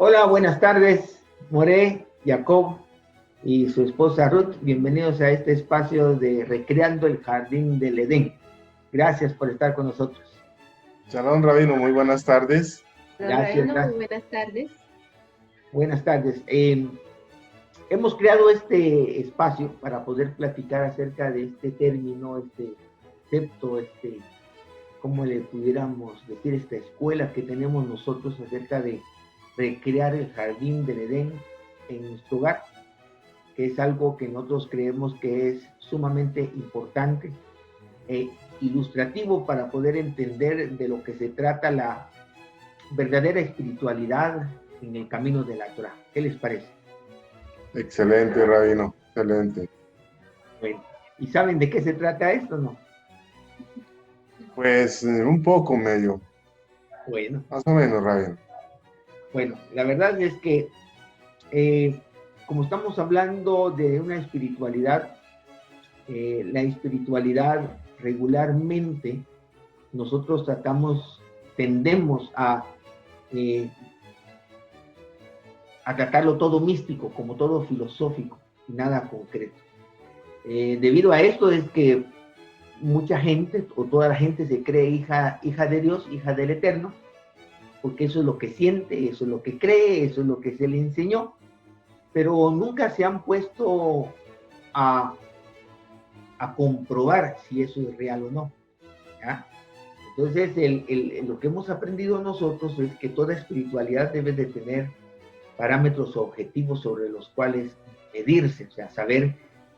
Hola, buenas tardes, More, Jacob y su esposa Ruth. Bienvenidos a este espacio de Recreando el Jardín del Edén. Gracias por estar con nosotros. Shalom, Rabino, muy buenas tardes. Gracias, Muy gracias. buenas tardes. Buenas tardes. Hemos creado este espacio para poder platicar acerca de este término, este concepto, ¿cómo le pudiéramos decir? Esta escuela que tenemos nosotros acerca de recrear el jardín del Edén en nuestro hogar, que es algo que nosotros creemos que es sumamente importante e ilustrativo para poder entender de lo que se trata la verdadera espiritualidad en el camino de la Torah. ¿Qué les parece? Excelente, Rabino, excelente. Bueno, ¿y saben de qué se trata esto, no? Pues un poco medio, Bueno, más o menos, Rabino. bueno, la verdad es que como estamos hablando de una espiritualidad, la espiritualidad regularmente nosotros tendemos a tratarlo todo místico, como todo filosófico y nada concreto. Debido a esto es que mucha gente o toda la gente se cree hija de Dios, hija del Eterno, porque eso es lo que siente, eso es lo que cree, eso es lo que se le enseñó, pero nunca se han puesto a comprobar si eso es real o no, ¿ya? Entonces, lo que hemos aprendido nosotros es que toda espiritualidad debe de tener parámetros objetivos sobre los cuales medirse, o sea, saber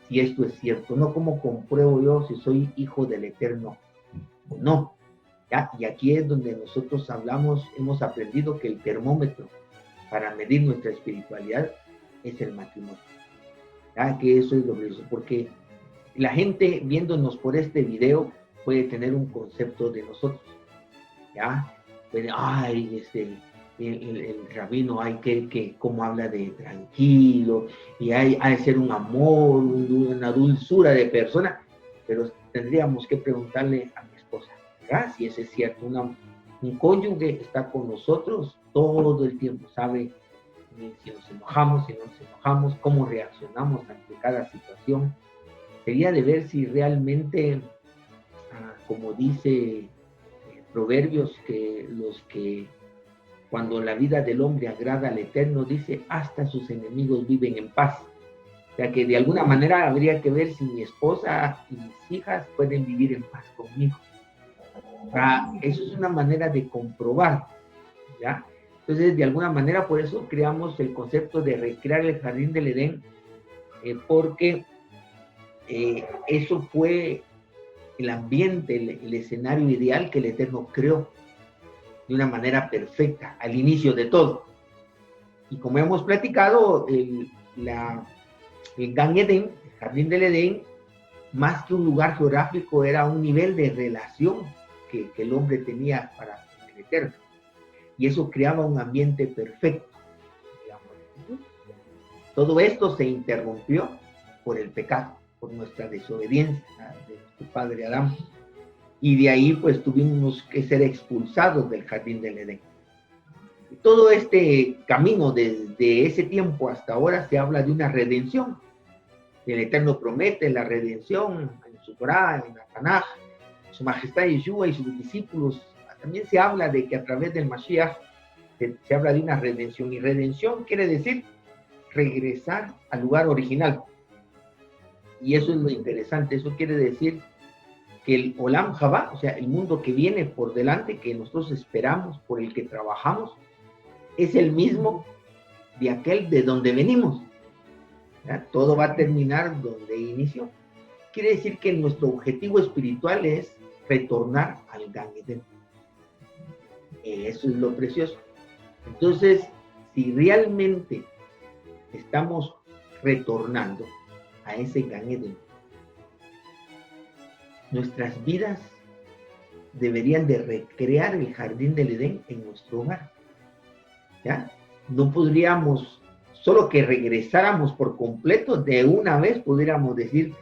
si esto es cierto, no cómo compruebo yo si soy hijo del Eterno o no, ¿ya? Y aquí es donde nosotros hemos aprendido que el termómetro para medir nuestra espiritualidad es el matrimonio, ¿ya? Que eso es lo que hizo, porque la gente viéndonos por este video puede tener un concepto de nosotros, ¿ya? Puede, ay, el rabino, hay que cómo habla de tranquilo, y hay de ser un amor, una dulzura de persona, pero tendríamos que preguntarle a mi esposa, ¿verdad? Si eso es cierto, un cónyuge está con nosotros todo el tiempo, sabe si nos enojamos, si no nos enojamos, cómo reaccionamos ante cada situación. Sería de ver si realmente, como dice Proverbios, que cuando la vida del hombre agrada al Eterno, dice, hasta sus enemigos viven en paz. O sea que de alguna manera habría que ver si mi esposa y mis hijas pueden vivir en paz conmigo. Eso es una manera de comprobar, ¿ya? Entonces, de alguna manera, por eso creamos el concepto de recrear el jardín del Edén, porque eso fue el ambiente, el escenario ideal que el Eterno creó de una manera perfecta al inicio de todo. Y como hemos platicado, el Gan Eden, el jardín del Edén, más que un lugar geográfico, era un nivel de relación que el hombre tenía para el Eterno. Y eso creaba un ambiente perfecto, digamos. Todo esto se interrumpió por el pecado, por nuestra desobediencia de nuestro padre Adán. Y de ahí pues tuvimos que ser expulsados del jardín del Edén. Y todo este camino desde ese tiempo hasta ahora se habla de una redención. El Eterno promete la redención en su Torah, en la Tanaj, su majestad Yeshua y sus discípulos. También se habla de que a través del Mashiach se habla de una redención. Y redención quiere decir regresar al lugar original. Y eso es lo interesante. Eso quiere decir que el Olam Jabá, o sea, el mundo que viene por delante, que nosotros esperamos, por el que trabajamos, es el mismo de aquel de donde venimos. ¿Ya? Todo va a terminar donde inició. Quiere decir que nuestro objetivo espiritual es retornar al Gan Eden. Eso es lo precioso. Entonces, si realmente estamos retornando a ese Gan Eden, nuestras vidas deberían de recrear el jardín del Edén en nuestro hogar, ¿ya? No podríamos, solo que regresáramos por completo, de una vez pudiéramos decir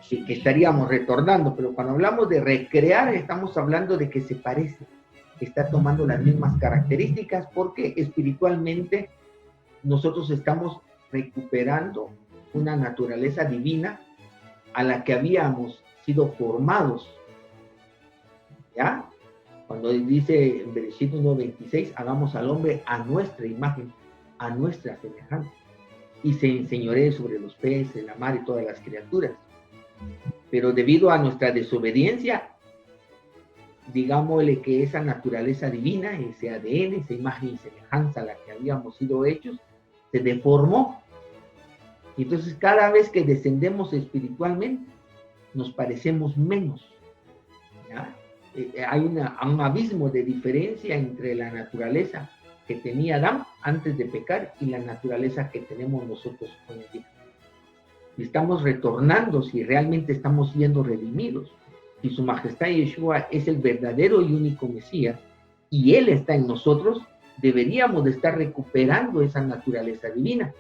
que estaríamos retornando, pero cuando hablamos de recrear, estamos hablando de que se parece, está tomando las mismas características, porque espiritualmente nosotros estamos recuperando una naturaleza divina a la que habíamos sido formados, ¿ya? Cuando dice en Bereshit 1:26, hagamos al hombre a nuestra imagen, a nuestra semejanza, y se enseñoree sobre los peces, la mar y todas las criaturas. Pero debido a nuestra desobediencia, digámosle que esa naturaleza divina, ese ADN, esa imagen y semejanza a la que habíamos sido hechos, se deformó. Y entonces cada vez que descendemos espiritualmente, nos parecemos menos, ¿ya? Hay un abismo de diferencia entre la naturaleza que tenía Adán antes de pecar y la naturaleza que tenemos nosotros hoy en día. Y estamos retornando si realmente estamos siendo redimidos. Si su majestad Yeshua es el verdadero y único Mesías y Él está en nosotros, deberíamos de estar recuperando esa naturaleza divina.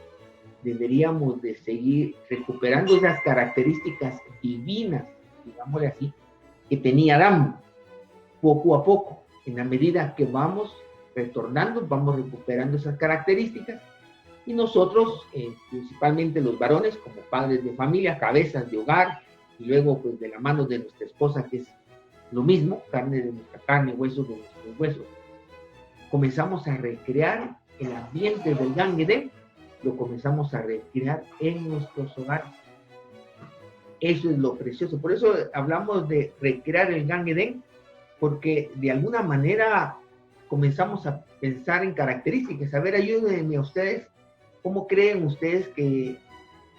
Deberíamos de seguir recuperando esas características divinas, digámosle así, que tenía Adán. Poco a poco, en la medida que vamos retornando, vamos recuperando esas características, y nosotros, principalmente los varones, como padres de familia, cabezas de hogar, y luego pues de la mano de nuestra esposa, que es lo mismo, carne de nuestra carne, huesos de nuestros huesos, comenzamos a recrear el ambiente del Gan Edén, lo comenzamos a recrear en nuestros hogares. Eso es lo precioso. Por eso hablamos de recrear el Gan Edén, porque de alguna manera comenzamos a pensar en características. A ver, ayúdenme a ustedes, ¿cómo creen ustedes que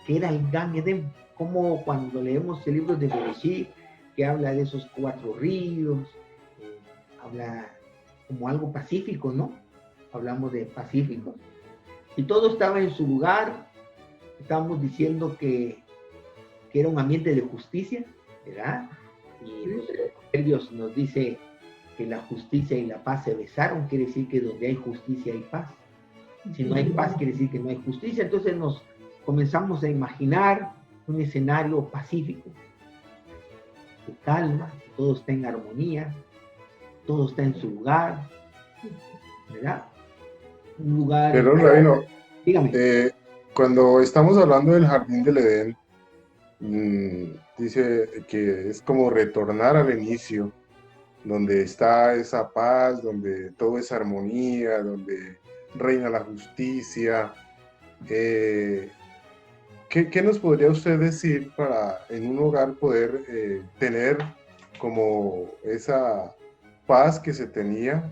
era el Gan Edén? Como cuando leemos el libro de Bereshit, que habla de esos 4 ríos, habla como algo pacífico, ¿no? Hablamos de pacífico. Y todo estaba en su lugar. Estábamos diciendo que era un ambiente de justicia, ¿verdad? Y los Proverbios nos dice que la justicia y la paz se besaron, quiere decir que donde hay justicia hay paz. Si no hay paz, quiere decir que no hay justicia. Entonces nos comenzamos a imaginar un escenario pacífico, de calma, todo está en armonía, todo está en su lugar, ¿verdad? Un lugar... Pero, Rabino, dígame. Cuando estamos hablando del jardín del Edén, dice que es como retornar al inicio, donde está esa paz, donde todo es armonía, donde reina la justicia. ¿Qué nos podría usted decir para en un hogar poder tener como esa paz que se tenía,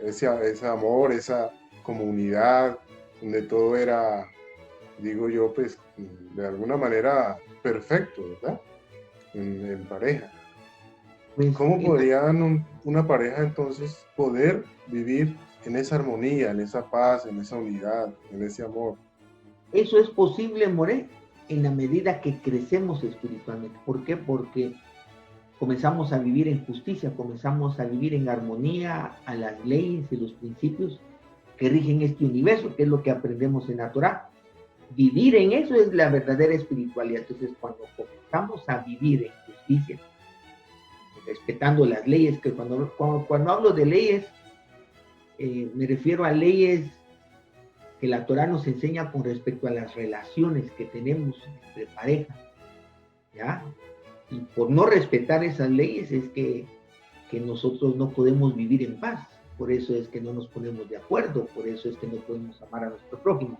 ese amor, esa comunidad, donde todo era, digo yo, pues de alguna manera perfecto, ¿verdad? En pareja. ¿Cómo podrían una pareja entonces poder vivir en esa armonía, en esa paz, en esa unidad, en ese amor? Eso es posible, More, en la medida que crecemos espiritualmente. ¿Por qué? Porque comenzamos a vivir en justicia, comenzamos a vivir en armonía a las leyes y los principios que rigen este universo, que es lo que aprendemos en la Torá. Vivir en eso es la verdadera espiritualidad. Entonces, cuando comenzamos a vivir en justicia, respetando las leyes, que cuando hablo de leyes, me refiero a leyes que la Torá nos enseña con respecto a las relaciones que tenemos entre pareja, ¿ya? Y por no respetar esas leyes es que nosotros no podemos vivir en paz. Por eso es que no nos ponemos de acuerdo, por eso es que no podemos amar a nuestro prójimo.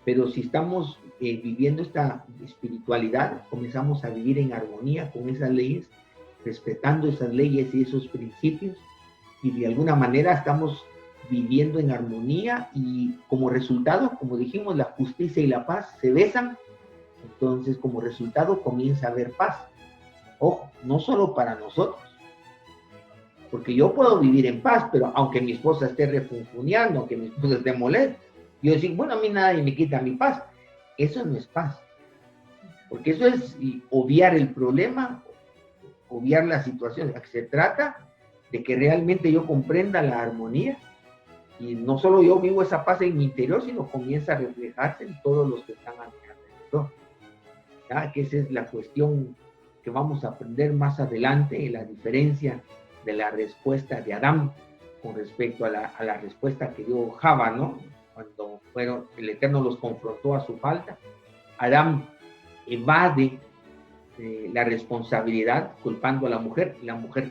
Pero si estamos viviendo esta espiritualidad, comenzamos a vivir en armonía con esas leyes, respetando esas leyes y esos principios, y de alguna manera estamos viviendo en armonía, y como resultado, como dijimos, la justicia y la paz se besan. Entonces, como resultado, comienza a haber paz. Ojo, no solo para nosotros, porque yo puedo vivir en paz, pero aunque mi esposa esté refunfuñando, aunque mi esposa esté molesta, yo decir, bueno, a mí nadie me quita mi paz. Eso no es paz, porque eso es obviar el problema, obviar la situación. Se trata de que realmente yo comprenda la armonía, y no solo yo vivo esa paz en mi interior, sino comienza a reflejarse en todos los que están a mi alrededor. ¿Ya? Que esa es la cuestión que vamos a aprender más adelante, la diferencia de la respuesta de Adán con respecto a la respuesta que dio Java, ¿no? cuando el Eterno los confrontó a su falta, Adán evade la responsabilidad culpando a la mujer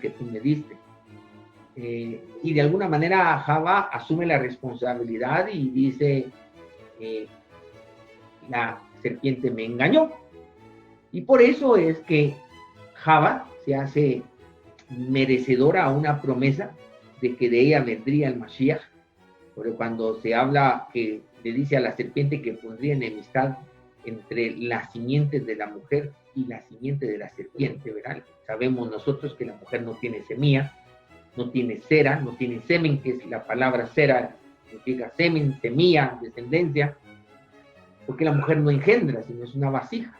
que tú me diste. Y de alguna manera Java asume la responsabilidad y dice, la serpiente me engañó. Y por eso es que Java se hace merecedora a una promesa de que de ella vendría el Mashiach. Porque cuando se habla que le dice a la serpiente que pondría enemistad entre las simientes de la mujer y la simiente de la serpiente, ¿verdad? Sabemos nosotros que la mujer no tiene semilla, no tiene cera, no tiene semen, que es la palabra cera, significa semen, semilla, descendencia, porque la mujer no engendra, sino es una vasija.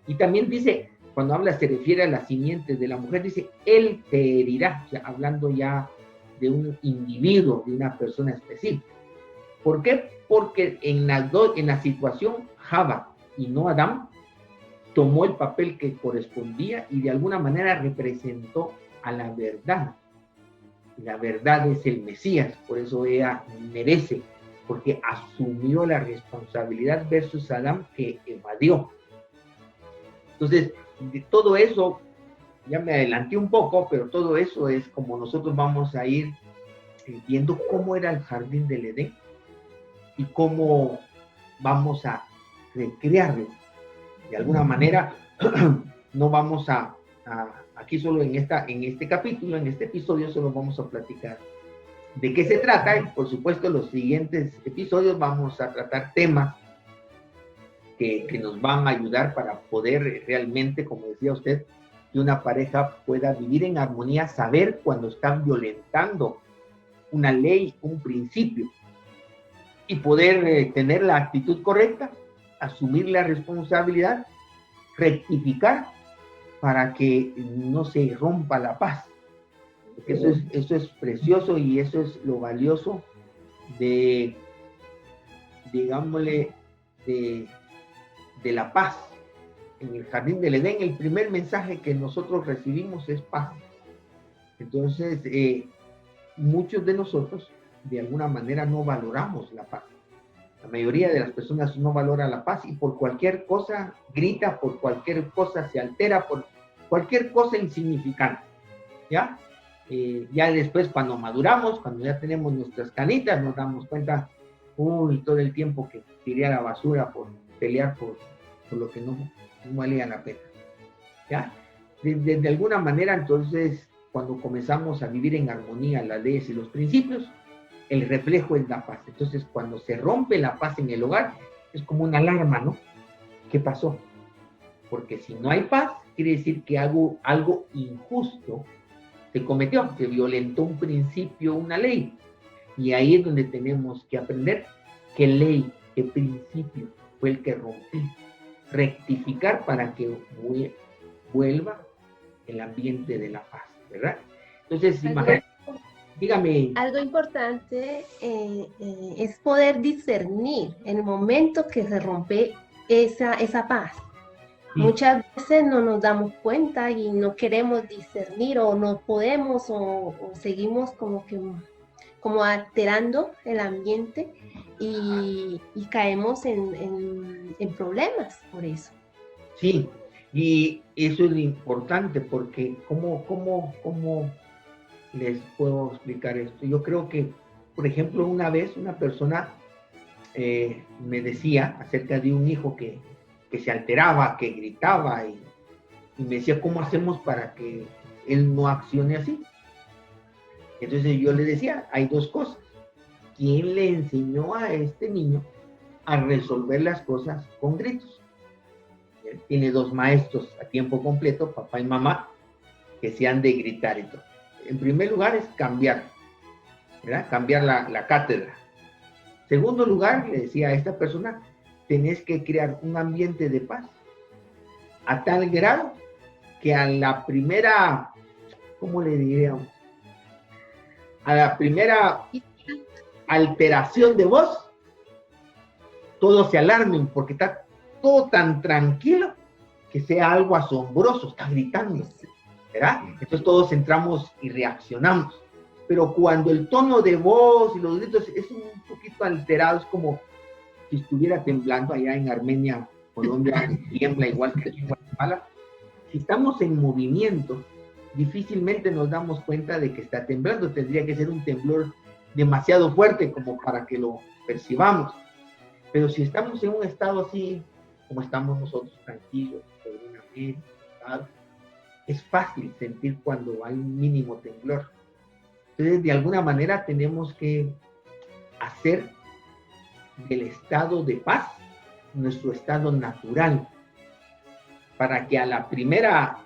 Y también dice, cuando habla, se refiere a las simientes de la mujer, dice, él te herirá, o sea, hablando ya de un individuo, de una persona específica. ¿Por qué? Porque en la situación, Java y no Adán tomó el papel que correspondía y de alguna manera representó a la verdad. La verdad es el Mesías, por eso ella merece, porque asumió la responsabilidad versus Adán que evadió. Entonces, de todo eso, ya me adelanté un poco, pero todo eso es como nosotros vamos a ir viendo cómo era el jardín del Edén y cómo vamos a recrearlo. De alguna manera, no vamos aquí solo en este capítulo, en este episodio, solo vamos a platicar de qué se trata, y por supuesto en los siguientes episodios vamos a tratar temas que nos van a ayudar para poder realmente, como decía usted, que una pareja pueda vivir en armonía, saber cuando están violentando una ley, un principio, y poder tener la actitud correcta, asumir la responsabilidad, rectificar para que no se rompa la paz. Eso es precioso y eso es lo valioso de, digámosle, de la paz. En el jardín del Edén, el primer mensaje que nosotros recibimos es paz. Entonces, muchos de nosotros, de alguna manera, no valoramos la paz. La mayoría de las personas no valora la paz y por cualquier cosa grita, por cualquier cosa se altera, por cualquier cosa insignificante, ¿ya? Ya después, cuando maduramos, cuando ya tenemos nuestras canitas, nos damos cuenta, todo el tiempo que tiré a la basura por pelear por lo que no valía la pena, ¿ya? De alguna manera, entonces, cuando comenzamos a vivir en armonía las leyes y los principios, el reflejo es la paz. Entonces, cuando se rompe la paz en el hogar, es como una alarma, ¿no? ¿Qué pasó? Porque si no hay paz, quiere decir que algo injusto se cometió, se violentó un principio, una ley. Y ahí es donde tenemos que aprender qué ley, qué principio fue el que rompí. Rectificar para que vuelva el ambiente de la paz, ¿verdad? Entonces, imagínate. Dígame. Algo importante es poder discernir el momento que se rompe esa paz. Sí. Muchas veces no nos damos cuenta y no queremos discernir o no podemos o seguimos como alterando el ambiente y caemos en problemas por eso. Sí, y eso es importante porque ¿cómo les puedo explicar esto? Yo creo que, por ejemplo, una vez una persona me decía acerca de un hijo que se alteraba, que gritaba y me decía, ¿cómo hacemos para que él no accione así? Entonces yo le decía, hay dos cosas. ¿Quién le enseñó a este niño a resolver las cosas con gritos? Él tiene dos maestros a tiempo completo, papá y mamá, que se han de gritar y todo. En primer lugar es cambiar, ¿verdad? Cambiar la cátedra. Segundo lugar, le decía a esta persona, tenés que crear un ambiente de paz a tal grado que a la primera, ¿cómo le diríamos? A la primera alteración de voz, todos se alarmen porque está todo tan tranquilo que sea algo asombroso, está gritando, ¿verdad? Entonces todos entramos y reaccionamos. pero cuando el tono de voz y los gritos es un poquito alterado, es como si estuviera temblando allá en Armenia, Colombia, tiembla igual que aquí en Guatemala. Si estamos en movimiento, difícilmente nos damos cuenta de que está temblando. Tendría que ser un temblor demasiado fuerte como para que lo percibamos. Pero si estamos en un estado así, como estamos nosotros, tranquilos, serenamente, es fácil sentir cuando hay un mínimo temblor. Entonces, de alguna manera tenemos que hacer del estado de paz nuestro estado natural, para que a la primera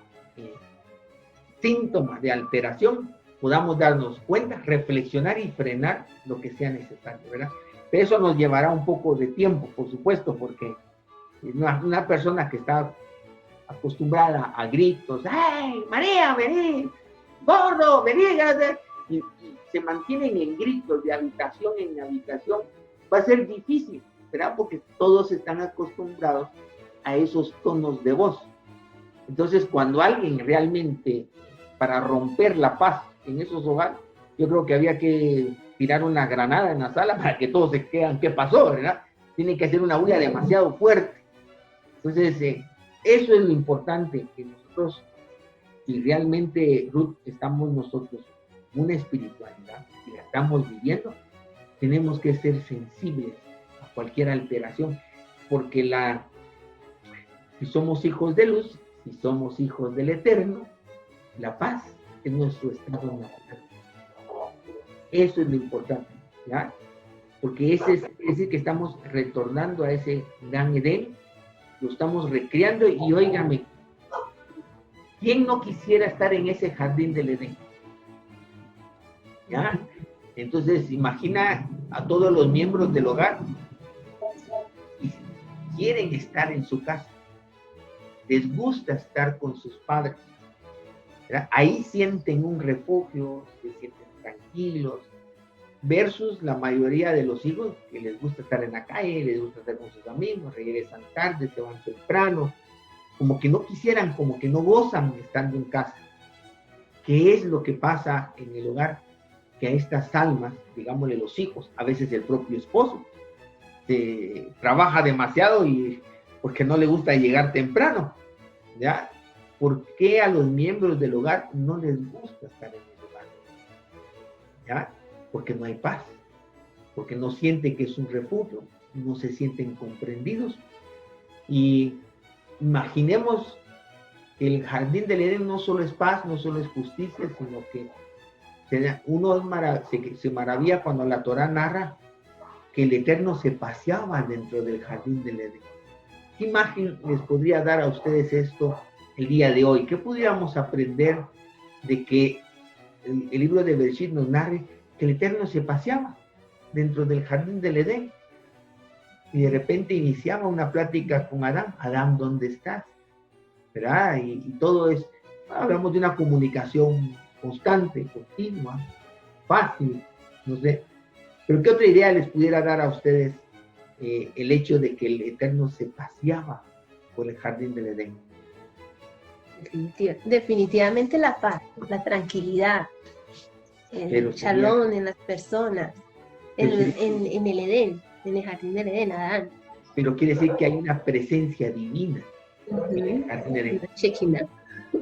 síntoma de alteración podamos darnos cuenta, reflexionar y frenar lo que sea necesario, ¿verdad? Pero eso nos llevará un poco de tiempo, por supuesto, porque una persona que está acostumbrada a gritos, ¡ay, María, vení! ¡Gordo, vení! Y se mantienen en gritos de habitación en habitación, va a ser difícil, ¿verdad? Porque todos están acostumbrados a esos tonos de voz. Entonces, cuando alguien realmente, para romper la paz en esos hogares, yo creo que había que tirar una granada en la sala para que todos se quedan, ¿qué pasó? ¿Verdad? Tiene que hacer una bulla demasiado fuerte. Entonces, eso es lo importante, que nosotros, si realmente, Ruth, estamos nosotros en una espiritualidad y la estamos viviendo, tenemos que ser sensibles a cualquier alteración, porque si somos hijos de luz, si somos hijos del Eterno, la paz es nuestro estado natural. Eso es lo importante, ¿ya? Porque es decir que estamos retornando a ese gran Edén, lo estamos recreando, y óigame, ¿quién no quisiera estar en ese jardín del Edén? ¿Ya? Entonces, imagina a todos los miembros del hogar y quieren estar en su casa, les gusta estar con sus padres, ¿verdad? Ahí sienten un refugio, se sienten tranquilos, versus la mayoría de los hijos que les gusta estar en la calle, les gusta estar con sus amigos, regresan tarde, se van temprano, como que no quisieran, como que no gozan estando en casa. ¿Qué es lo que pasa en el hogar? Que a estas almas, digámosle los hijos, a veces el propio esposo, trabaja demasiado y porque no le gusta llegar temprano, ¿ya? ¿Por qué a los miembros del hogar no les gusta estar en el hogar? ¿Ya? Porque no hay paz, porque no sienten que es un refugio, no se sienten comprendidos. Y imaginemos que el jardín del Edén no solo es paz, no solo es justicia, sino que uno se maravilla cuando la Torá narra que el Eterno se paseaba dentro del jardín del Edén. ¿Qué imagen les podría dar a ustedes esto el día de hoy? ¿Qué pudiéramos aprender de que el libro de Bereshit nos narre que el Eterno se paseaba dentro del jardín del Edén y de repente iniciaba una plática con Adán? Adán, ¿dónde estás? ¿Verdad? Y todo es, hablamos de una comunicación constante, continua, fácil, no sé. Pero ¿qué otra idea les pudiera dar a ustedes el hecho de que el Eterno se paseaba por el jardín del Edén? Definitivamente la paz, la tranquilidad, el shalom en las personas, en el Edén, en el jardín del Edén, Adán. Pero quiere decir que hay una presencia divina en el jardín del Edén.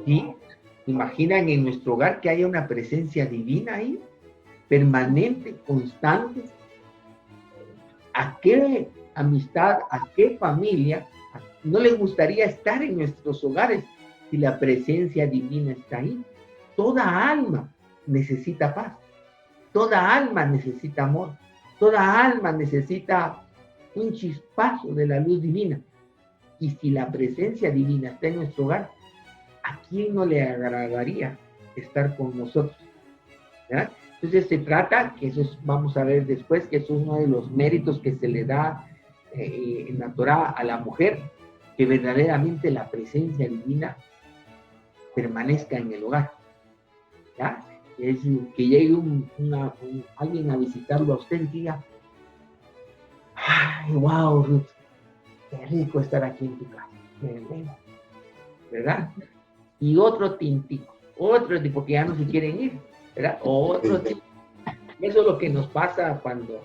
¿Sí? ¿Imaginan en nuestro hogar que haya una presencia divina ahí? Permanente, constante. ¿A qué amistad, a qué familia no les gustaría estar en nuestros hogares si la presencia divina está ahí? Toda alma necesita paz, toda alma necesita amor, toda alma necesita un chispazo de la luz divina. Y si la presencia divina está en nuestro hogar, ¿a quién no le agradaría estar con nosotros? ¿Verdad? Entonces se trata, que vamos a ver después, que eso es uno de los méritos que se le da en la Torá a la mujer, que verdaderamente la presencia divina permanezca en el hogar. ¿Ya? Es que llegue alguien a visitarlo a usted y diga, ¡ay, wow, Ruth! Qué rico estar aquí en tu casa. ¿Verdad? Y otro tintico, otro tipo que ya no se quieren ir, ¿verdad? Otro tipo Eso es lo que nos pasa cuando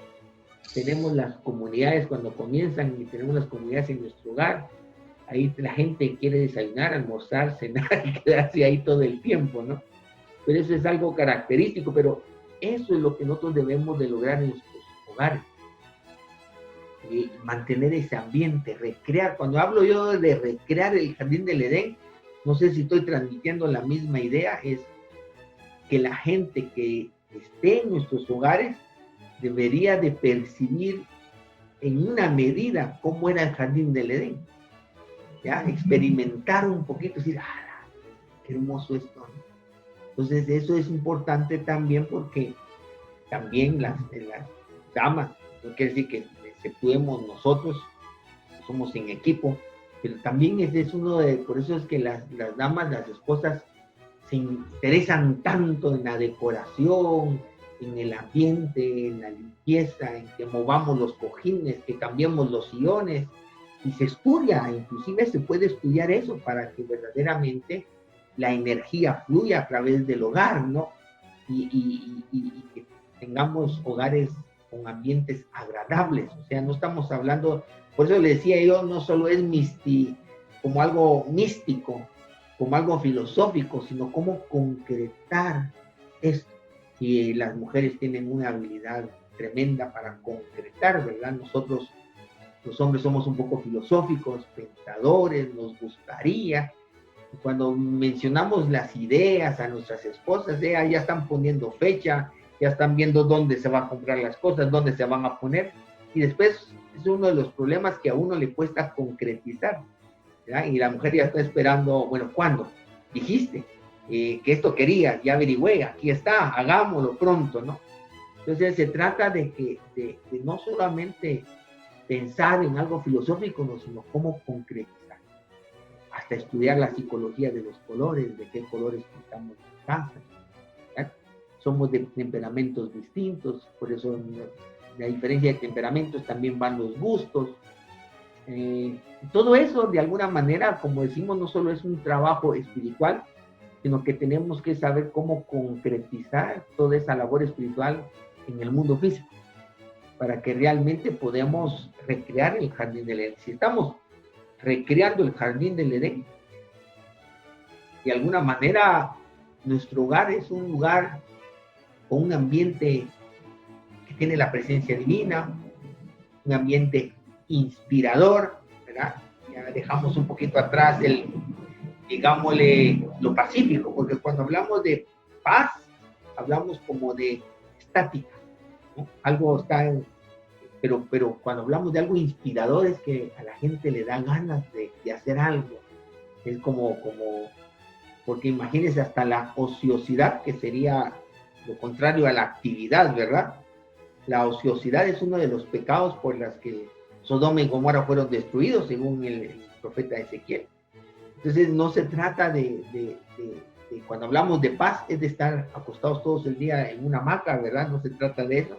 tenemos las comunidades, cuando comienzan y tenemos las comunidades en nuestro hogar. Ahí la gente quiere desayunar, almorzar, cenar y quedarse ahí todo el tiempo, ¿no? Pero eso es algo característico, pero eso es lo que nosotros debemos de lograr en nuestros hogares. Y mantener ese ambiente, recrear. Cuando hablo yo de recrear el jardín del Edén, no sé si estoy transmitiendo la misma idea, es que la gente que esté en nuestros hogares debería de percibir en una medida cómo era el jardín del Edén. ¿Ya? Experimentar un poquito, decir, ¡ah, qué hermoso esto! ¿No? Entonces, eso es importante también porque también las damas, no quiere decir que exceptuemos nosotros, somos en equipo, pero también es uno de, por eso es que las damas, las esposas, se interesan tanto en la decoración, en el ambiente, en la limpieza, en que movamos los cojines, que cambiemos los sillones, y se estudia, inclusive se puede estudiar eso para que verdaderamente la energía fluya a través del hogar, ¿no? Y que tengamos hogares con ambientes agradables, o sea, no estamos hablando, por eso le decía yo, no solo es como algo místico, como algo filosófico, sino cómo concretar esto. Y las mujeres tienen una habilidad tremenda para concretar, ¿verdad? Nosotros, los hombres, somos un poco filosóficos, pensadores, nos gustaría. Y cuando mencionamos las ideas a nuestras esposas, ya están poniendo fecha, ya están viendo dónde se van a comprar las cosas, dónde se van a poner. Y después es uno de los problemas que a uno le cuesta concretizar, ¿verdad? Y la mujer ya está esperando, bueno, ¿cuándo? Dijiste que esto querías, ya averigüé, aquí está, hagámoslo pronto, ¿no? Entonces se trata de no solamente pensar en algo filosófico, no, sino cómo concretizar. Hasta estudiar la psicología de los colores, de qué colores pintamos en casa. ¿Verdad? Somos de temperamentos distintos, por eso la diferencia de temperamentos también van los gustos. Todo eso, de alguna manera, como decimos, no solo es un trabajo espiritual, sino que tenemos que saber cómo concretizar toda esa labor espiritual en el mundo físico, para que realmente podamos recrear el jardín del Edén. Si estamos recreando el jardín del Edén, de alguna manera nuestro hogar es un lugar con un ambiente que tiene la presencia divina, un ambiente inspirador, ¿verdad? Ya dejamos un poquito atrás digámosle, lo pacífico, porque cuando hablamos de paz, hablamos como de estática, ¿no? Algo está, pero cuando hablamos de algo inspirador es que a la gente le da ganas de hacer algo. Es como, porque imagínense hasta la ociosidad, que sería lo contrario a la actividad, ¿verdad? La ociosidad es uno de los pecados por los que Sodoma y Gomorra fueron destruidos, según el profeta Ezequiel. Entonces no se trata de cuando hablamos de paz, es de estar acostados todos el día en una hamaca, ¿verdad? No se trata de eso.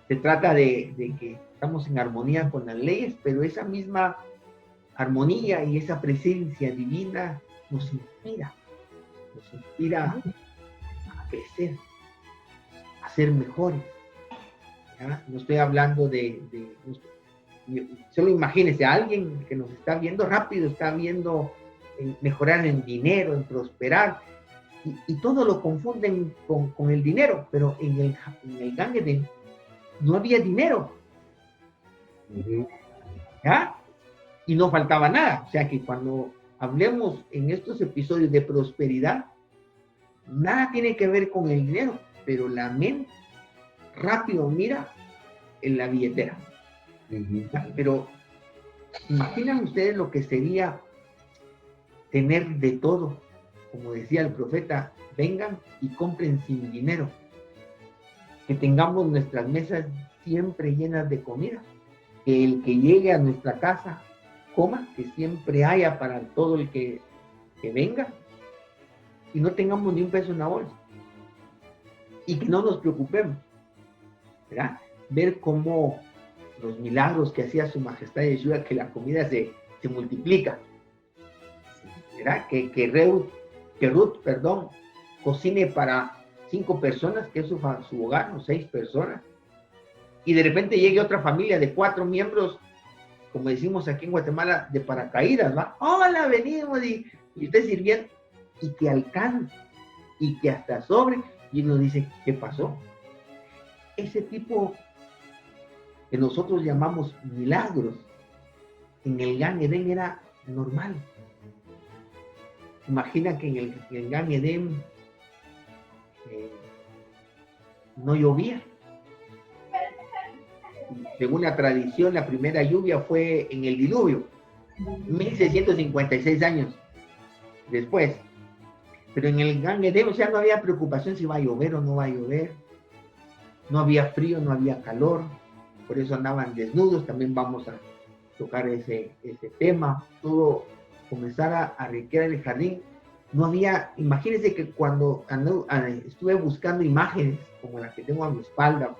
Se trata de que estamos en armonía con las leyes, pero esa misma armonía y esa presencia divina nos inspira a crecer, a ser mejores. ¿Ya? No estoy hablando solo imagínense, alguien que nos está viendo rápido, está viendo en mejorar en dinero, en prosperar, y todo lo confunden con el dinero, pero en el Gan Eden no había dinero, ¿ya? Y no faltaba nada. O sea que cuando hablemos en estos episodios de prosperidad, nada tiene que ver con el dinero, pero la mente rápido mira en la billetera. Pero imaginan ustedes lo que sería tener de todo, como decía el profeta, vengan y compren sin dinero, que tengamos nuestras mesas siempre llenas de comida, que el que llegue a nuestra casa coma, que siempre haya para todo el que venga, y no tengamos ni un peso en la bolsa, y que no nos preocupemos, ¿verdad? Ver cómo los milagros que hacía su majestad Yeshua, que la comida se multiplica, ¿verdad? Que Ruth, cocine para 5 personas, que es su hogar, o 6 personas, y de repente llegue otra familia de 4 miembros, como decimos aquí en Guatemala, de paracaídas, ¿va? Hola, venimos, y usted sirviendo, y que alcance, y que hasta sobre, y uno dice, ¿qué pasó? Ese tipo que nosotros llamamos milagros, en el Gan Edén era normal. Imagina que en el Gan Edén no llovía. Según la tradición, la primera lluvia fue en el diluvio, 1656 años después. Pero en el Gan Edén, o sea, no había preocupación si va a llover o no va a llover. No había frío, no había calor. Por eso andaban desnudos. También vamos a tocar ese tema. Todo comenzar a recrear el jardín. No había, imagínense que cuando estuve buscando imágenes como las que tengo a mi espalda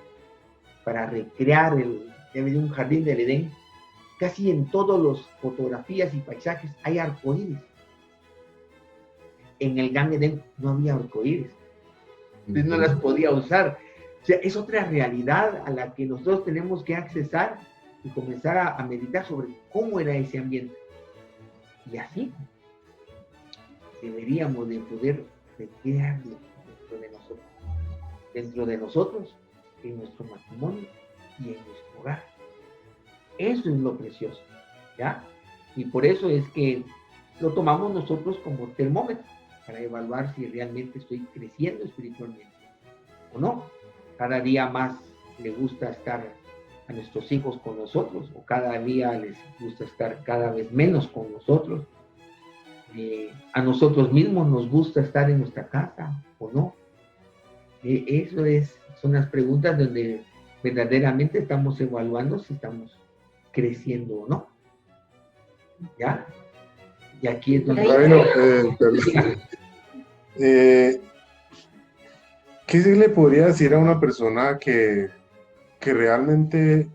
para recrear un jardín del Edén, casi en todas las fotografías y paisajes hay arcoíris. En el Gan Edén no había arcoíris, entonces no las podía usar. O sea, es otra realidad a la que nosotros tenemos que accesar y comenzar a meditar sobre cómo era ese ambiente. Y así deberíamos de poder recrearlo dentro de nosotros, en nuestro matrimonio y en nuestro hogar. Eso es lo precioso, ¿ya? Y por eso es que lo tomamos nosotros como termómetro para evaluar si realmente estoy creciendo espiritualmente o no. Cada día más le gusta estar a nuestros hijos con nosotros, o cada día les gusta estar cada vez menos con nosotros. A nosotros mismos nos gusta estar en nuestra casa o no. Eso son las preguntas donde verdaderamente estamos evaluando si estamos creciendo o no. ¿Ya? Y aquí es donde... Bueno, ¿qué se le podría decir a una persona que realmente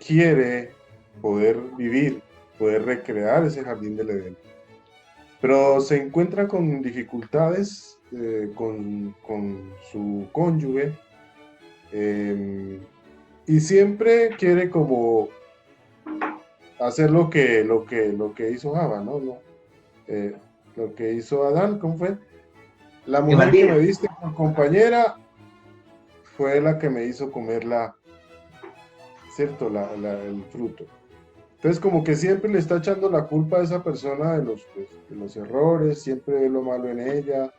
quiere poder vivir, poder recrear ese jardín del Edén, pero se encuentra con dificultades con su cónyuge, y siempre quiere como hacer lo que hizo Java, ¿no? Lo que hizo Adán, ¿cómo fue? La mujer que me diste por compañera fue la que me hizo comer ¿cierto? El fruto. Entonces, como que siempre le está echando la culpa a esa persona de los errores, siempre ve lo malo en ella,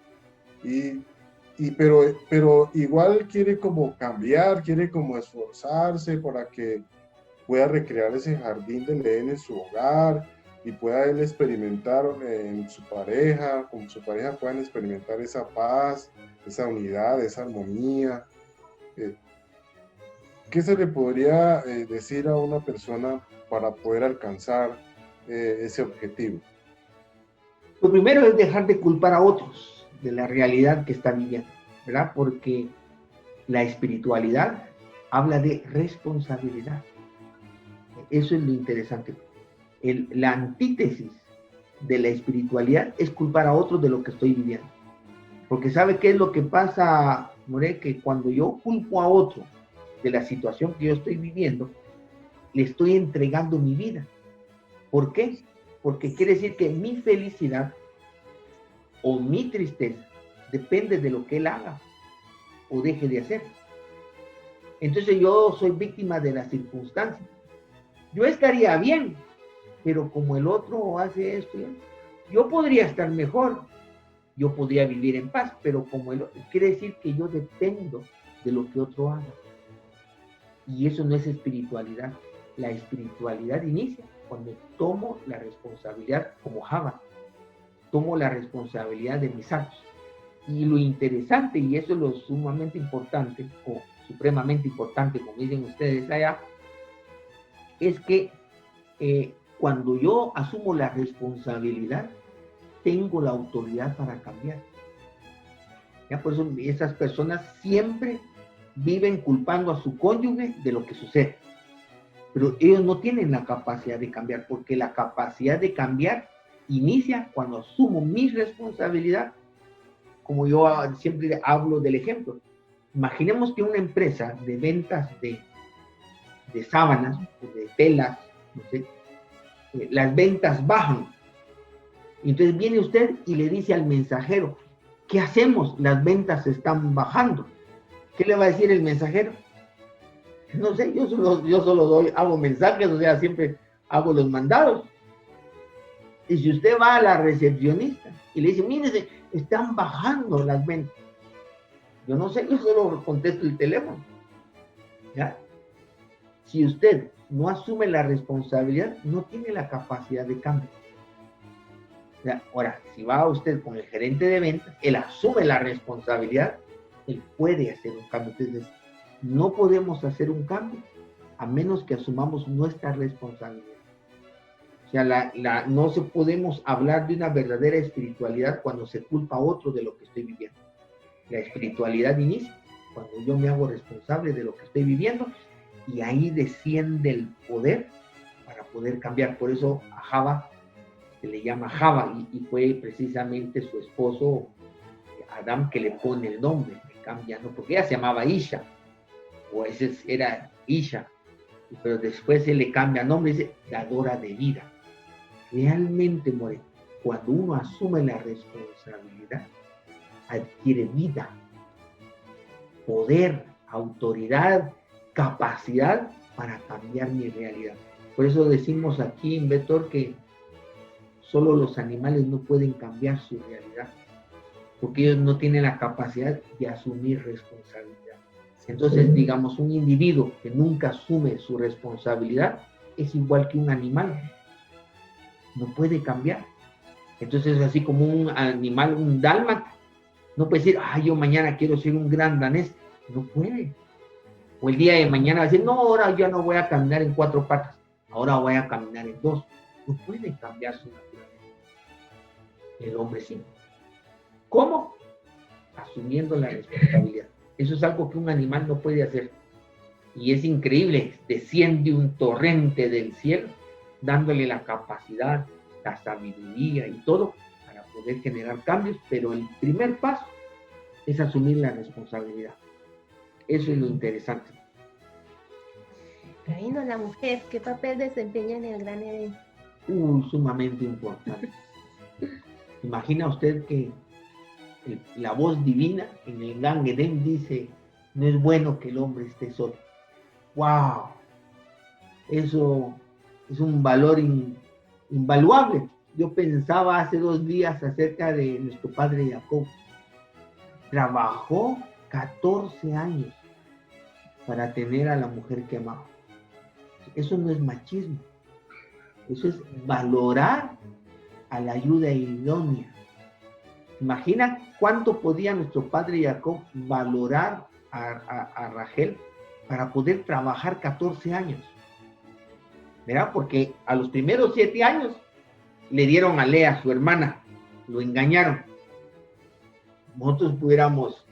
pero igual quiere como cambiar, quiere como esforzarse para que pueda recrear ese jardín del Edén en su hogar y pueda él experimentar en su pareja, con su pareja puedan experimentar esa paz, esa unidad, esa armonía. ¿Qué se le podría decir a una persona para poder alcanzar ese objetivo? Lo primero es dejar de culpar a otros de la realidad que están viviendo, ¿verdad? Porque la espiritualidad habla de responsabilidad. Eso es lo interesante. La antítesis de la espiritualidad es culpar a otros de lo que estoy viviendo. Porque ¿sabe qué es lo que pasa, More? Que cuando yo culpo a otro de la situación que yo estoy viviendo, le estoy entregando mi vida. ¿Por qué? Porque quiere decir que mi felicidad o mi tristeza depende de lo que él haga o deje de hacer. Entonces yo soy víctima de las circunstancias. Yo estaría bien, pero como el otro hace esto, yo podría estar mejor, yo podría vivir en paz, pero como el otro, quiere decir que yo dependo de lo que otro haga. Y eso no es espiritualidad. La espiritualidad inicia cuando tomo la responsabilidad, como Java, tomo la responsabilidad de mis actos. Y lo interesante, y eso es lo sumamente importante, o supremamente importante, como dicen ustedes allá, es que cuando yo asumo la responsabilidad, tengo la autoridad para cambiar. ¿Ya? Por eso esas personas siempre viven culpando a su cónyuge de lo que sucede. Pero ellos no tienen la capacidad de cambiar, porque la capacidad de cambiar inicia cuando asumo mi responsabilidad como yo siempre hablo del ejemplo, imaginemos que una empresa de ventas de sábanas, de telas, no sé, las ventas bajan. Y entonces viene usted y le dice al mensajero, ¿qué hacemos? Las ventas están bajando. ¿Qué le va a decir el mensajero? No sé, yo solo hago mensajes, o sea, siempre hago los mandados. Y si usted va a la recepcionista y le dice, mire, están bajando las ventas. Yo no sé, yo solo contesto el teléfono. ¿Ya? Si usted no asume la responsabilidad, no tiene la capacidad de cambio. ¿Ya? Ahora, si va usted con el gerente de ventas, él asume la responsabilidad, él puede hacer un cambio. Entonces, no podemos hacer un cambio a menos que asumamos nuestra responsabilidad. O sea, no podemos hablar de una verdadera espiritualidad cuando se culpa a otro de lo que estoy viviendo. La espiritualidad inicia cuando yo me hago responsable de lo que estoy viviendo, y ahí desciende el poder para poder cambiar. Por eso a Java se le llama Java, y fue precisamente su esposo Adán que le pone el nombre, que cambia, ¿no? Porque ella se llamaba Isha, o ese era Isha, pero después se le cambia nombre y dice dadora de vida. Realmente, More, cuando uno asume la responsabilidad, adquiere vida, poder, autoridad, capacidad para cambiar mi realidad. Por eso decimos aquí en Betor que solo los animales no pueden cambiar su realidad, porque ellos no tienen la capacidad de asumir responsabilidad. Entonces, digamos, un individuo que nunca asume su responsabilidad es igual que un animal, no puede cambiar. Entonces, así como un animal, un dálmata, no puede decir, yo mañana quiero ser un gran danés, no puede. O el día de mañana va a decir, no, ahora ya no voy a caminar en 4 patas, ahora voy a caminar en 2. No puede cambiar su naturaleza. El hombre sí. ¿Cómo? Asumiendo la responsabilidad. Eso es algo que un animal no puede hacer. Y es increíble, desciende un torrente del cielo, dándole la capacidad, la sabiduría y todo para poder generar cambios, pero el primer paso es asumir la responsabilidad. Eso es lo interesante. Reino, la mujer, ¿qué papel desempeña en el Gran Edén? Sumamente importante. Imagina usted que la voz divina en el Gran Edén dice, no es bueno que el hombre esté solo. ¡Wow! Eso es un valor invaluable. Yo pensaba hace 2 días acerca de nuestro padre Jacob. Trabajó 14 años para tener a la mujer que amaba. Eso no es machismo. Eso es valorar a la ayuda idónea. Imagina cuánto podía nuestro padre Jacob valorar a Rachel para poder trabajar 14 años. ¿Verdad? Porque a los primeros 7 años le dieron a Lea, su hermana, lo engañaron. Nosotros pudiéramos,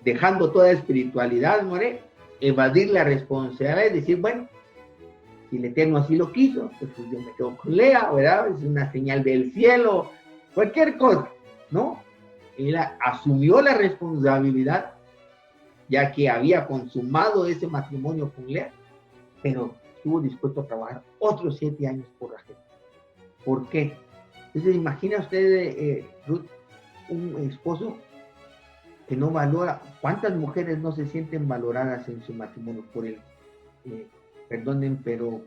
dejando toda espiritualidad, More, evadir la responsabilidad y decir, bueno, si el Eterno así lo quiso, pues yo me quedo con Lea, ¿verdad? Es una señal del cielo, cualquier cosa, ¿no? Él asumió la responsabilidad, ya que había consumado ese matrimonio con Lea, pero estuvo dispuesto a trabajar otros 7 años por Rachel. ¿Por qué? Entonces, imagina usted, Ruth, un esposo que no valora. ¿Cuántas mujeres no se sienten valoradas en su matrimonio por él? Perdonen, pero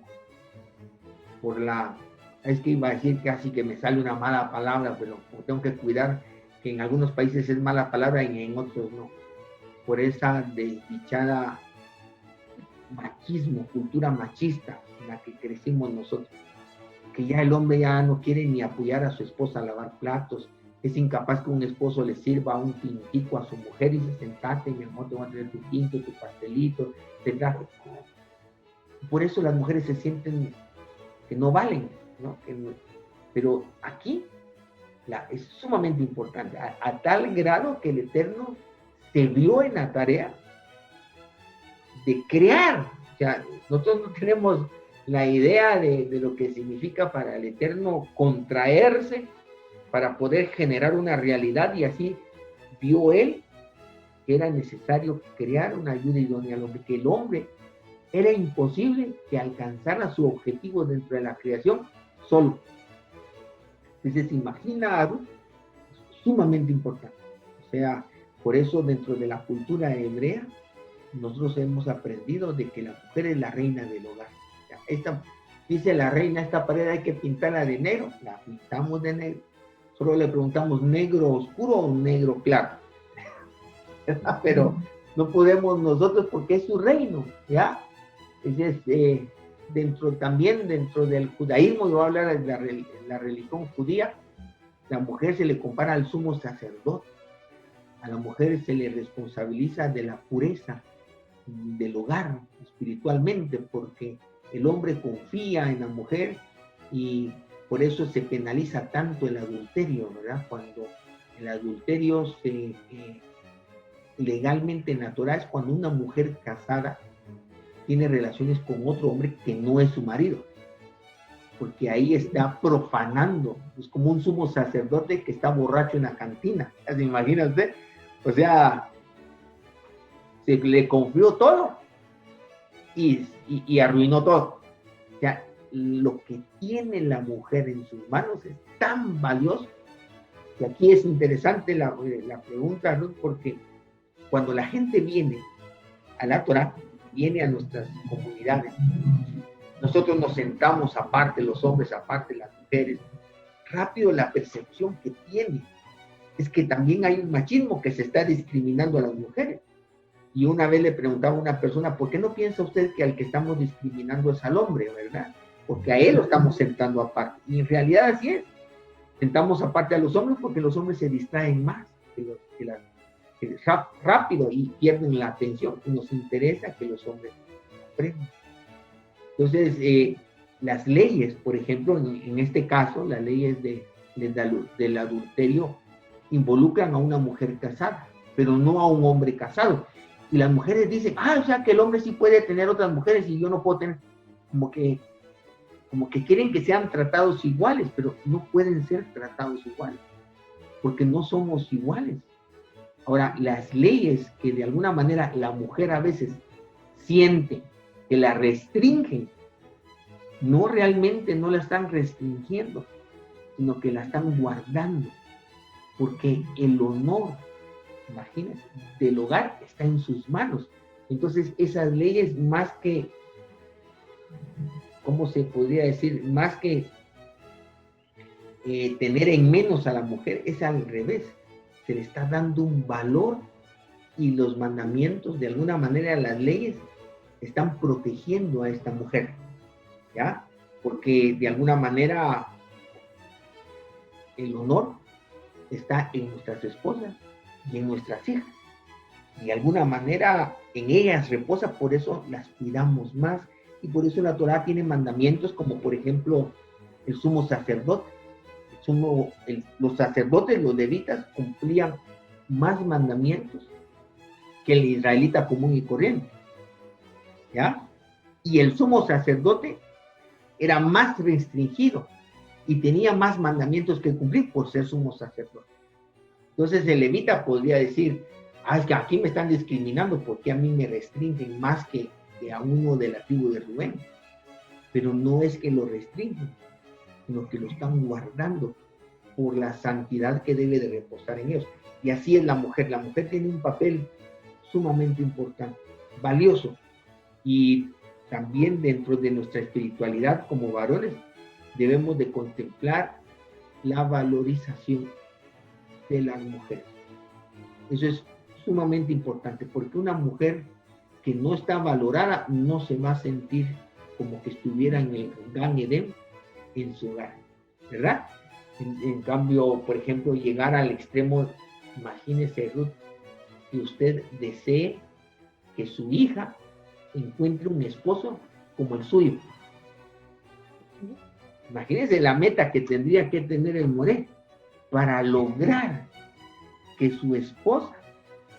por es que iba a decir casi que me sale una mala palabra, pero tengo que cuidar que en algunos países es mala palabra y en otros no. Por esa desdichada machismo, cultura machista en la que crecimos nosotros, que ya el hombre ya no quiere ni apoyar a su esposa a lavar platos, es incapaz que un esposo le sirva un tintico a su mujer y se sentate, mi amor, te voy a traer tu tinto, tu pastelito, te traje. Por eso las mujeres se sienten que no valen, ¿no? Pero aquí es sumamente importante, a tal grado que el Eterno se vio en la tarea de crear. O sea, nosotros no tenemos la idea de lo que significa para el Eterno contraerse para poder generar una realidad y así vio él que era necesario crear una ayuda idónea al hombre, que el hombre era imposible que alcanzara su objetivo dentro de la creación solo. Entonces, imagina algo sumamente importante. O sea, por eso dentro de la cultura hebrea, nosotros hemos aprendido de que la mujer es la reina del hogar. Dice la reina, esta pared hay que pintarla de negro, la pintamos de negro. Solo le preguntamos, ¿negro oscuro o negro claro? Pero no podemos nosotros porque es su reino, ¿ya? Entonces, también dentro del judaísmo, yo voy a hablar de la religión judía, la mujer se le compara al sumo sacerdote. A la mujer se le responsabiliza de la pureza del hogar espiritualmente, porque el hombre confía en la mujer y por eso se penaliza tanto el adulterio, ¿verdad? Cuando el adulterio legalmente natural es cuando una mujer casada tiene relaciones con otro hombre que no es su marido, porque ahí está profanando, es como un sumo sacerdote que está borracho en la cantina, ¿se imagina usted? O sea, se le confió todo y arruinó todo. O sea, lo que tiene la mujer en sus manos es tan valioso, que aquí es interesante la pregunta, ¿no? Porque cuando la gente viene a la Torah, viene a nuestras comunidades, nosotros nos sentamos aparte, los hombres aparte, las mujeres, rápido la percepción que tiene es que también hay un machismo que se está discriminando a las mujeres. Y una vez le preguntaba a una persona, ¿por qué no piensa usted que al que estamos discriminando es al hombre, verdad? Porque a él lo estamos sentando aparte. Y en realidad así es. Sentamos aparte a los hombres porque los hombres se distraen más rápido y pierden la atención. Y nos interesa que los hombres aprendan. Entonces, las leyes, por ejemplo, en este caso, las leyes del adulterio involucran a una mujer casada, pero no a un hombre casado. Y las mujeres dicen, o sea que el hombre sí puede tener otras mujeres y yo no puedo tener, como que quieren que sean tratados iguales, pero no pueden ser tratados iguales, porque no somos iguales. Ahora, las leyes que de alguna manera la mujer a veces siente que la restringen, no realmente no la están restringiendo, sino que la están guardando, porque el honor, imagínense, del hogar está en sus manos. Entonces, esas leyes, más que, ¿cómo se podría decir? Más que tener en menos a la mujer, es al revés. Se le está dando un valor y los mandamientos, de alguna manera, las leyes están protegiendo a esta mujer, ¿ya? Porque de alguna manera el honor está en nuestras esposas y en nuestras hijas. De alguna manera en ellas reposa, por eso las cuidamos más y por eso la Torá tiene mandamientos como por ejemplo el sumo sacerdote. Los sacerdotes, los levitas, cumplían más mandamientos que el israelita común y corriente, ¿ya? Y el sumo sacerdote era más restringido y tenía más mandamientos que cumplir por ser sumo sacerdote. Entonces el levita podría decir, es que aquí me están discriminando porque a mí me restringen más que a uno de la tribu de Rubén. Pero no es que lo restringen, sino que lo están guardando por la santidad que debe de reposar en ellos. Y así es la mujer. La mujer tiene un papel sumamente importante, valioso. Y también dentro de nuestra espiritualidad como varones, debemos de contemplar la valorización de las mujeres. Eso es sumamente importante, porque una mujer que no está valorada no se va a sentir como que estuviera en el Gan Edén en su hogar, ¿verdad? En cambio, por ejemplo, llegar al extremo, imagínese, Ruth, que usted desee que su hija encuentre un esposo como el suyo. Imagínese la meta que tendría que tener el Moré para lograr que su esposa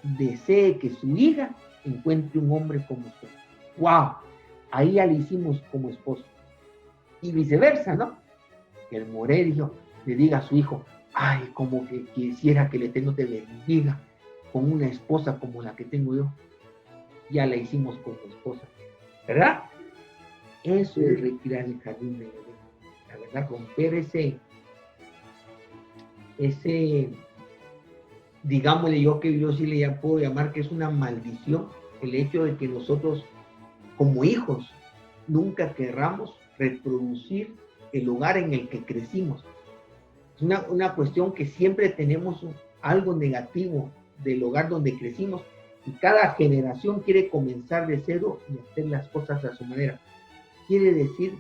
desee que su hija encuentre un hombre como usted. ¡Wow! Ahí ya le hicimos como esposo. Y viceversa, ¿no? El Moré le diga a su hijo, como que quisiera que el Eterno te bendiga con una esposa como la que tengo yo. Ya la hicimos con mi esposa, ¿verdad? Eso es retirar el jardín del Edén. La verdad, romper ese, digámosle yo que yo sí le puedo llamar que es una maldición, el hecho de que nosotros como hijos nunca querramos reproducir el hogar en el que crecimos. Es una cuestión que siempre tenemos algo negativo del hogar donde crecimos y cada generación quiere comenzar de cero y hacer las cosas a su manera. Quiere decir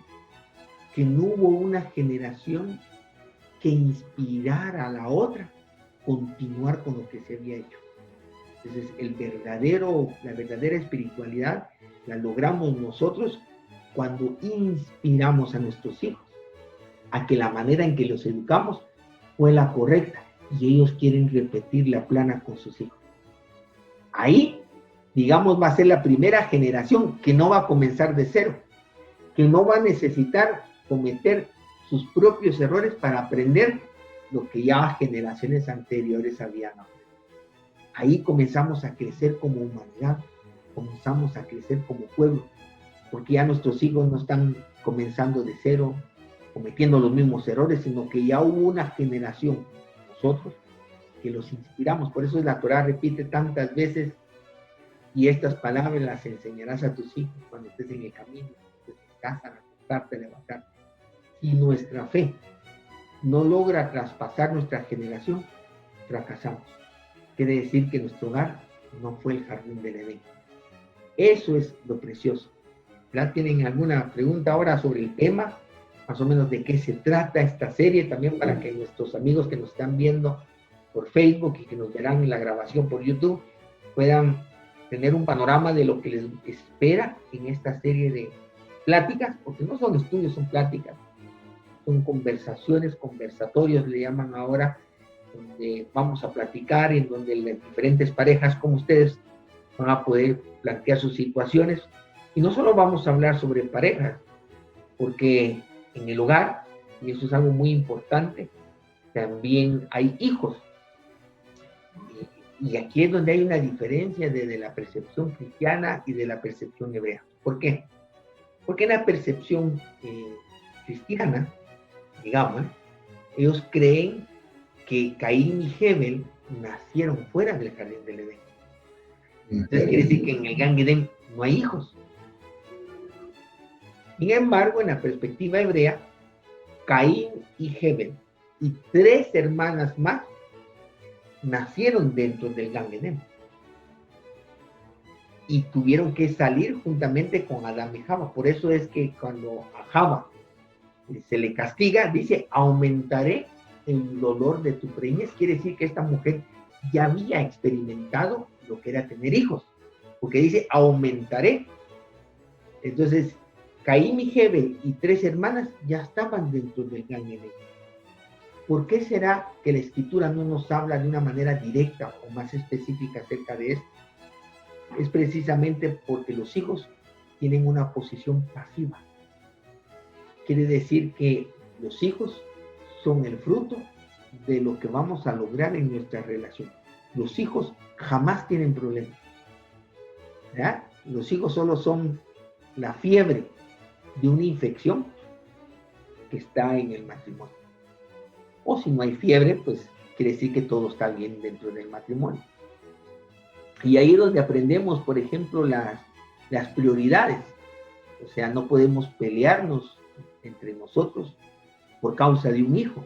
que no hubo una generación que inspirara a la otra continuar con lo que se había hecho. Entonces, la verdadera espiritualidad la logramos nosotros cuando inspiramos a nuestros hijos a que la manera en que los educamos fue la correcta y ellos quieren repetir la plana con sus hijos. Ahí, digamos, va a ser la primera generación que no va a comenzar de cero, que no va a necesitar cometer sus propios errores para aprender lo que ya generaciones anteriores habían aprendido. Ahí comenzamos a crecer como humanidad, comenzamos a crecer como pueblo, porque ya nuestros hijos no están comenzando de cero, cometiendo los mismos errores, sino que ya hubo una generación, nosotros, que los inspiramos. Por eso la Torá repite tantas veces, y estas palabras las enseñarás a tus hijos cuando estés en el camino, cuando estés en casa, a acostarte, a levantarte. Si nuestra fe no logra traspasar nuestra generación, fracasamos. Quiere decir que nuestro hogar no fue el jardín del Edén. Eso es lo precioso. ¿Ya tienen alguna pregunta ahora sobre el tema? Más o menos de qué se trata esta serie, también para que nuestros amigos que nos están viendo por Facebook y que nos verán en la grabación por YouTube puedan tener un panorama de lo que les espera en esta serie de pláticas, porque no son estudios, son pláticas, son conversaciones, conversatorios le llaman ahora, donde vamos a platicar, en donde las diferentes parejas como ustedes van a poder plantear sus situaciones, y no solo vamos a hablar sobre parejas, porque en el hogar, y eso es algo muy importante, también hay hijos. Y aquí es donde hay una diferencia de la percepción cristiana y de la percepción hebrea. ¿Por qué? Porque en la percepción cristiana, digamos, ellos creen que Caín y Hebel nacieron fuera del jardín del Edén. Entonces quiere decir que en el Gan Edén no hay hijos. Sin embargo, en la perspectiva hebrea, Caín y Hebel y 3 hermanas más nacieron dentro del Gan Edén y tuvieron que salir juntamente con Adán y Java. Por eso es que cuando a Java se le castiga, dice, aumentaré el dolor de tu preñez. Quiere decir que esta mujer ya había experimentado lo que era tener hijos, porque dice, aumentaré. Entonces, Caín y Hebel y 3 hermanas ya estaban dentro del Gan Edén. ¿Por qué será que la Escritura no nos habla de una manera directa o más específica acerca de esto? Es precisamente porque los hijos tienen una posición pasiva. Quiere decir que los hijos son el fruto de lo que vamos a lograr en nuestra relación. Los hijos jamás tienen problemas, ¿verdad? Los hijos solo son la fiebre de una infección que está en el matrimonio. O si no hay fiebre, pues quiere decir que todo está bien dentro del matrimonio. Y ahí es donde aprendemos, por ejemplo, las prioridades. O sea, no podemos pelearnos entre nosotros por causa de un hijo.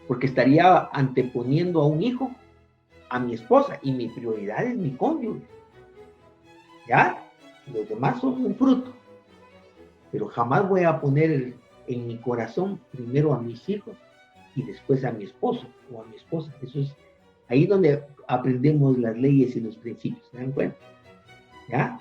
Porque estaría anteponiendo a un hijo a mi esposa y mi prioridad es mi cónyuge. ¿Ya? Los demás son un fruto. Pero jamás voy a poner en mi corazón primero a mis hijos y después a mi esposo o a mi esposa. Eso es ahí donde aprendemos las leyes y los principios, ¿se dan cuenta? ¿Ya?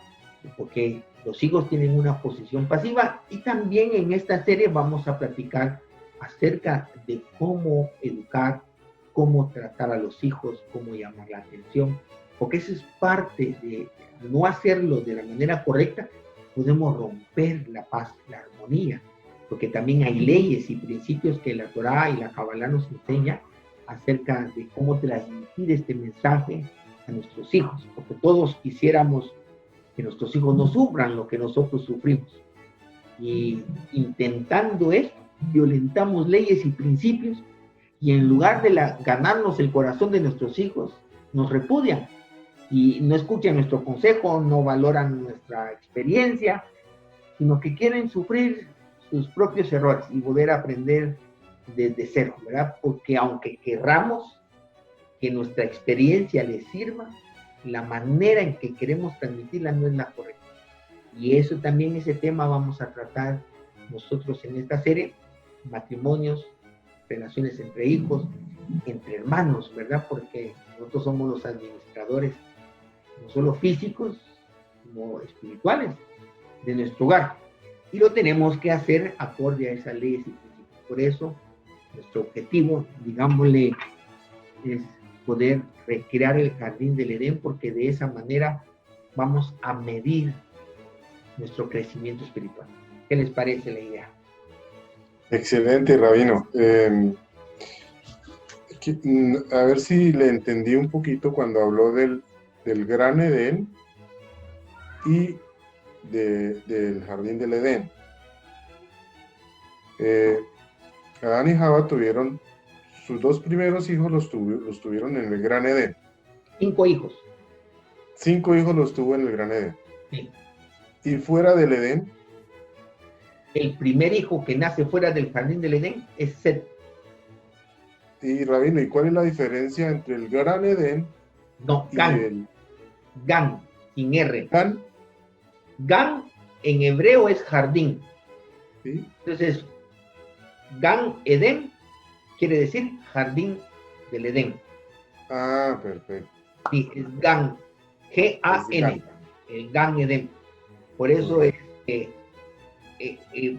Porque los hijos tienen una posición pasiva y también en esta serie vamos a platicar acerca de cómo educar, cómo tratar a los hijos, cómo llamar la atención, porque eso es parte de no hacerlo de la manera correcta, podemos romper la paz, la armonía, porque también hay leyes y principios que la Torá y la Kabbalah nos enseña acerca de cómo transmitir este mensaje a nuestros hijos, porque todos quisiéramos que nuestros hijos no sufran lo que nosotros sufrimos. Y intentando esto, violentamos leyes y principios, y en lugar de ganarnos el corazón de nuestros hijos, nos repudian y no escuchan nuestro consejo, no valoran nuestra experiencia, sino que quieren sufrir sus propios errores y poder aprender desde cero, ¿verdad? Porque aunque querramos que nuestra experiencia les sirva, la manera en que queremos transmitirla no es la correcta. Y eso también, ese tema vamos a tratar nosotros en esta serie, matrimonios, relaciones entre hijos, entre hermanos, ¿verdad? Porque nosotros somos los administradores, no solo físicos, sino espirituales de nuestro hogar. Y lo tenemos que hacer acorde a esas leyes y principios. Por eso, nuestro objetivo, digámosle, es poder recrear el jardín del Edén, porque de esa manera vamos a medir nuestro crecimiento espiritual. ¿Qué les parece la idea? Excelente, Rabino. A ver si le entendí un poquito cuando habló del gran Edén y del jardín del Edén. Adán y Java tuvieron, sus dos primeros hijos los tuvieron en el gran Edén. 5 hijos. 5 hijos los tuvo en el gran Edén. Sí. Y fuera del Edén. El primer hijo que nace fuera del jardín del Edén es Set. Y Rabino, ¿y cuál es la diferencia entre el gran Edén y el... Gan, sin R. Gan. Gan en hebreo es jardín. ¿Sí? Entonces, Gan Edén quiere decir jardín del Edén. Ah, perfecto. Sí, es Gan, G-A-N, el Gan Edén. Por eso es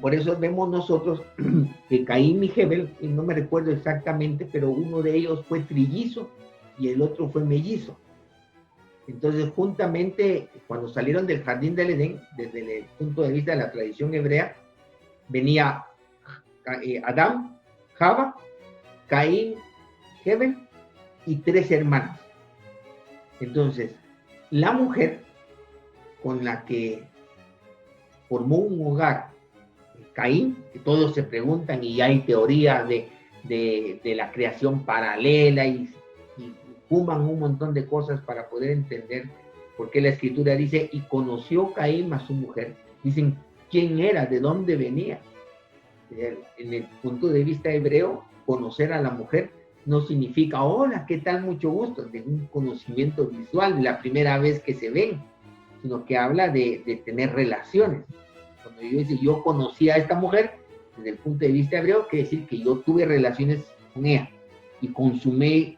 por eso vemos nosotros que Caín y Hebel, y no me recuerdo exactamente, pero uno de ellos fue trillizo y el otro fue mellizo. Entonces, juntamente, cuando salieron del jardín del Edén, desde el punto de vista de la tradición hebrea, venía Adán, Java, Caín, Hebel y 3 hermanas. Entonces, la mujer con la que formó un hogar, Caín, que todos se preguntan y hay teorías de la creación paralela y fuman un montón de cosas para poder entender por qué la escritura dice, y conoció Caín a su mujer. Dicen, ¿quién era? ¿De dónde venía? En el punto de vista hebreo, conocer a la mujer no significa, hola, ¿qué tal? Mucho gusto, de un conocimiento visual, de la primera vez que se ven, sino que habla de tener relaciones. Cuando yo dice, yo conocí a esta mujer, desde el punto de vista hebreo, quiere decir que yo tuve relaciones con ella y consumí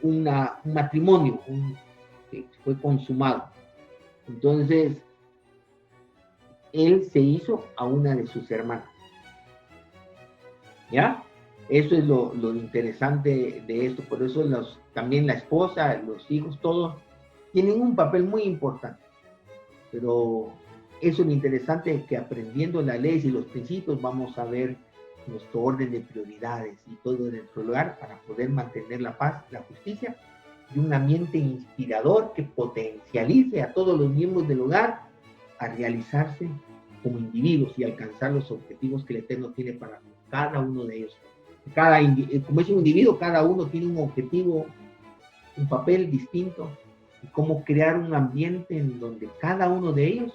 un matrimonio, que fue consumado. Entonces, él se hizo a una de sus hermanas. ¿Ya? Eso es lo interesante de esto. Por eso también la esposa, los hijos, todos tienen un papel muy importante. Pero eso es lo interesante, que aprendiendo las leyes y los principios vamos a ver nuestro orden de prioridades y todo en nuestro lugar para poder mantener la paz, la justicia y un ambiente inspirador que potencialice a todos los miembros del hogar a realizarse como individuos y alcanzar los objetivos que el Eterno tiene para cada uno de ellos. Como es un individuo, cada uno tiene un objetivo, un papel distinto, y cómo crear un ambiente en donde cada uno de ellos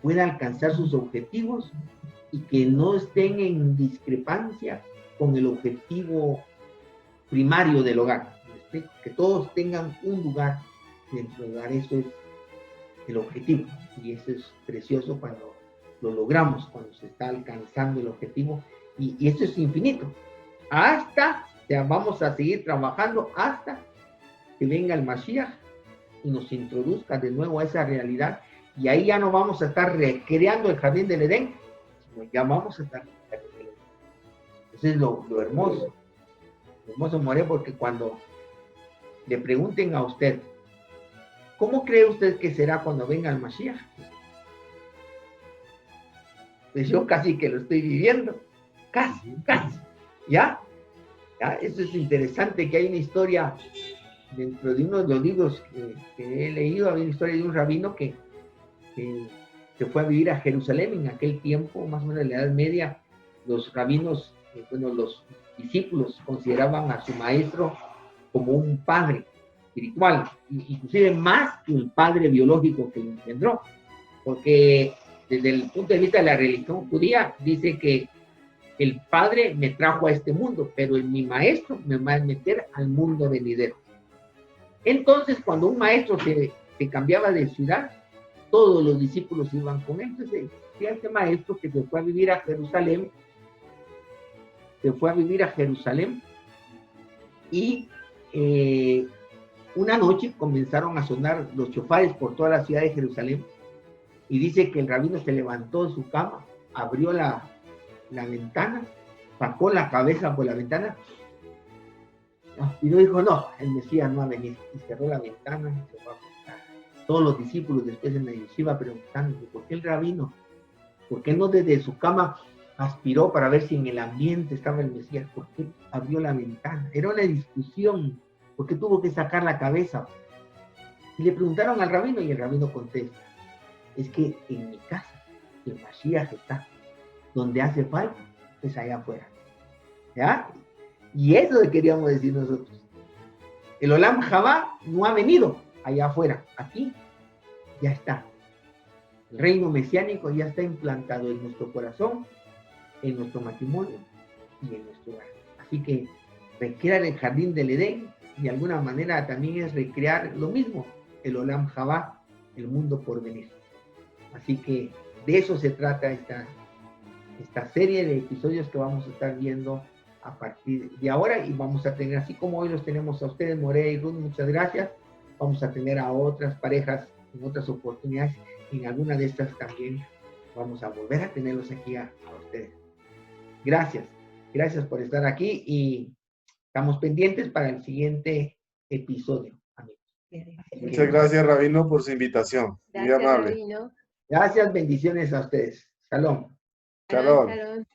pueda alcanzar sus objetivos y que no estén en discrepancia con el objetivo primario del hogar. Que todos tengan un lugar dentro del hogar, eso es el objetivo, y eso es precioso cuando lo logramos, cuando se está alcanzando el objetivo, y esto es infinito. Vamos a seguir trabajando hasta que venga el Mashiach y nos introduzca de nuevo a esa realidad, y ahí ya no vamos a estar recreando el jardín del Edén, sino ya vamos a estar en el jardín del Edén. Eso es lo hermoso. Lo hermoso, More, porque cuando le pregunten a usted, ¿cómo cree usted que será cuando venga el Mashiach? Pues yo casi que lo estoy viviendo, casi, ¿ya? ¿Ya? Eso es interesante, que hay una historia dentro de uno de los libros que he leído. Había una historia de un rabino que se fue a vivir a Jerusalén. En aquel tiempo, más o menos en la Edad Media, los rabinos, bueno, los discípulos consideraban a su maestro como un padre espiritual, inclusive más que el padre biológico que lo engendró, porque desde el punto de vista de la religión judía dice que el padre me trajo a este mundo, pero mi maestro me va a meter al mundo venidero. Entonces, cuando un maestro se cambiaba de ciudad, todos los discípulos iban con él. Entonces, este maestro que se fue a vivir a Jerusalén, y una noche comenzaron a sonar los chofares por toda la ciudad de Jerusalén, y dice que el rabino se levantó de su cama, abrió la ventana, sacó la cabeza por la ventana y no dijo, no, el Mesías no ha venido, y cerró la ventana, se fue a acostar. Todos los discípulos después en la yeshiva preguntando, ¿por qué el rabino? ¿Por qué no desde su cama aspiró para ver si en el ambiente estaba el Mesías? ¿Por qué abrió la ventana? Era una discusión, ¿por qué tuvo que sacar la cabeza? Y le preguntaron al rabino, y el rabino contesta, es que en mi casa el Mashiach está, donde hace falta es allá afuera. ¿Ya? Y eso le queríamos decir nosotros. El Olam Jabá no ha venido allá afuera, aquí ya está. El reino mesiánico ya está implantado en nuestro corazón, en nuestro matrimonio y en nuestro hogar. Así que recrear el jardín del Edén, de alguna manera también es recrear lo mismo, el Olam Jabá, el mundo por venir. Así que de eso se trata esta serie de episodios que vamos a estar viendo a partir de ahora, y vamos a tener, así como hoy los tenemos a ustedes, Morea y Ruth, muchas gracias, vamos a tener a otras parejas en otras oportunidades, y en alguna de estas también vamos a volver a tenerlos aquí a ustedes. Gracias por estar aquí, y estamos pendientes para el siguiente episodio, amigos. Muchas gracias, Rabino, por su invitación. Gracias, muy amable. Rabino. Gracias, bendiciones a ustedes. Shalom. Shalom. Shalom.